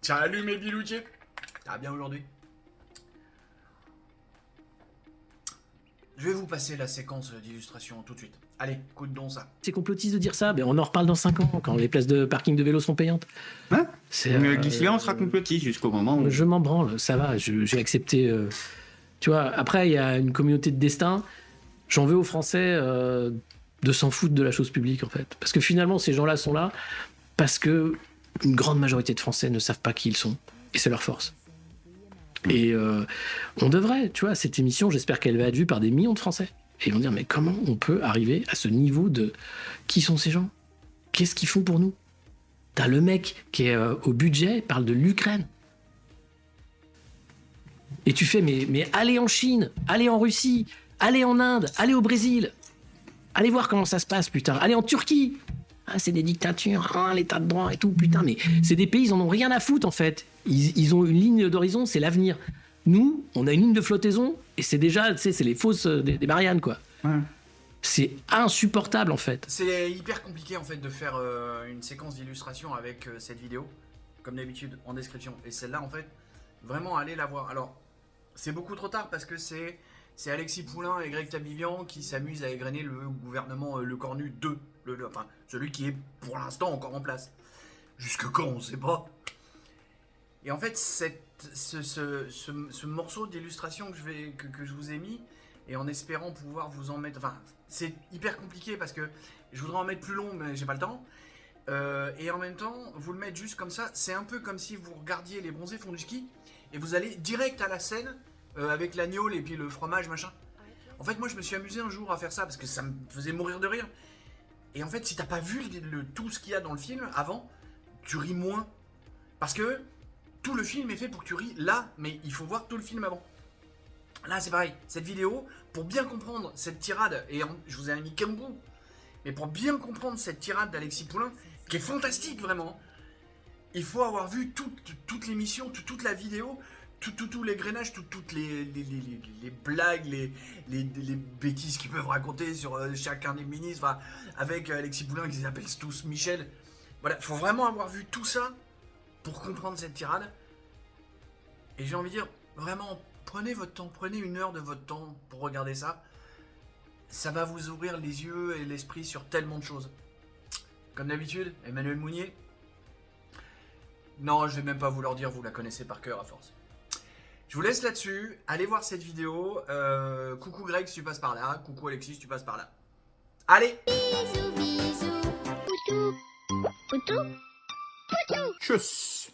Salut mes biloutiers. Ça va bien aujourd'hui? Je vais vous passer la séquence d'illustration tout de suite. Allez, coup de don ça. C'est complotiste de dire ça, mais on en reparle dans 5 ans, quand les places de parking de vélo seront payantes. Hein D'ici là, on sera complotiste jusqu'au moment où... Je m'en branle, ça va, j'ai accepté... Tu vois, après, il y a une communauté de destin. J'en veux aux Français de s'en foutre de la chose publique, en fait. Parce que finalement, ces gens-là sont là parce que une grande majorité de Français ne savent pas qui ils sont. Et c'est leur force. Et on devrait, tu vois, cette émission, j'espère qu'elle va être vue par des millions de Français. Et ils vont dire, mais comment on peut arriver à ce niveau de... Qui sont ces gens? Qu'est-ce qu'ils font pour nous? T'as le mec qui est au budget, parle de l'Ukraine. Et tu fais, mais allez en Chine, allez en Russie, allez en Inde, allez au Brésil. Allez voir comment ça se passe, putain. Allez en Turquie. Ah, c'est des dictatures, hein, l'état de droit et tout, putain. Mais c'est des pays, ils en ont rien à foutre, en fait. Ils ont une ligne d'horizon, c'est l'avenir. Nous, on a une ligne de flottaison, et c'est déjà, tu sais, c'est les fosses des Mariannes, quoi. Ouais. C'est insupportable, en fait. C'est hyper compliqué en fait de faire une séquence d'illustration avec cette vidéo, comme d'habitude en description. Et celle-là en fait, vraiment allez la voir. Alors, c'est beaucoup trop tard parce que c'est Alexis Poulain et Greg Tabivian qui s'amusent à égrener le gouvernement Le Cornu 2, enfin celui qui est pour l'instant encore en place. Jusque quand on sait pas. Et en fait, ce morceau d'illustration que je vous ai mis, et en espérant pouvoir vous en mettre... Enfin, c'est hyper compliqué parce que je voudrais en mettre plus long, mais j'ai pas le temps. Et en même temps, vous le mettre juste comme ça, c'est un peu comme si vous regardiez les bronzés font du ski, et vous allez direct à la scène, avec l'agneau et puis le fromage, machin. En fait, moi, je me suis amusé un jour à faire ça parce que ça me faisait mourir de rire. Et en fait, si t'as pas vu tout ce qu'il y a dans le film avant, tu ris moins. Parce que tout le film est fait pour que tu ris là, mais il faut voir tout le film avant. Là, c'est pareil. Cette vidéo, pour bien comprendre cette tirade, et je vous ai mis qu'un bout, mais pour bien comprendre cette tirade d'Alexis Poulain, qui est fantastique vraiment, il faut avoir vu toute l'émission, toute la vidéo, tous les grainages, toutes les blagues, les bêtises qu'ils peuvent raconter sur chacun des ministres, enfin, avec Alexis Poulain qui s'appelle tous Michel. Voilà, il faut vraiment avoir vu tout ça pour comprendre cette tirade. Et j'ai envie de dire, vraiment, prenez votre temps, prenez 1 heure de votre temps pour regarder ça. Ça va vous ouvrir les yeux et l'esprit sur tellement de choses. Comme d'habitude, Emmanuel Mounier. Non, je vais même pas vous leur dire, vous la connaissez par cœur à force. Je vous laisse là-dessus, allez voir cette vidéo. Coucou Greg si tu passes par là, coucou Alexis si tu passes par là. Allez! Bisous, bisous. Poutou. Poutou. Poutou. Tchuss!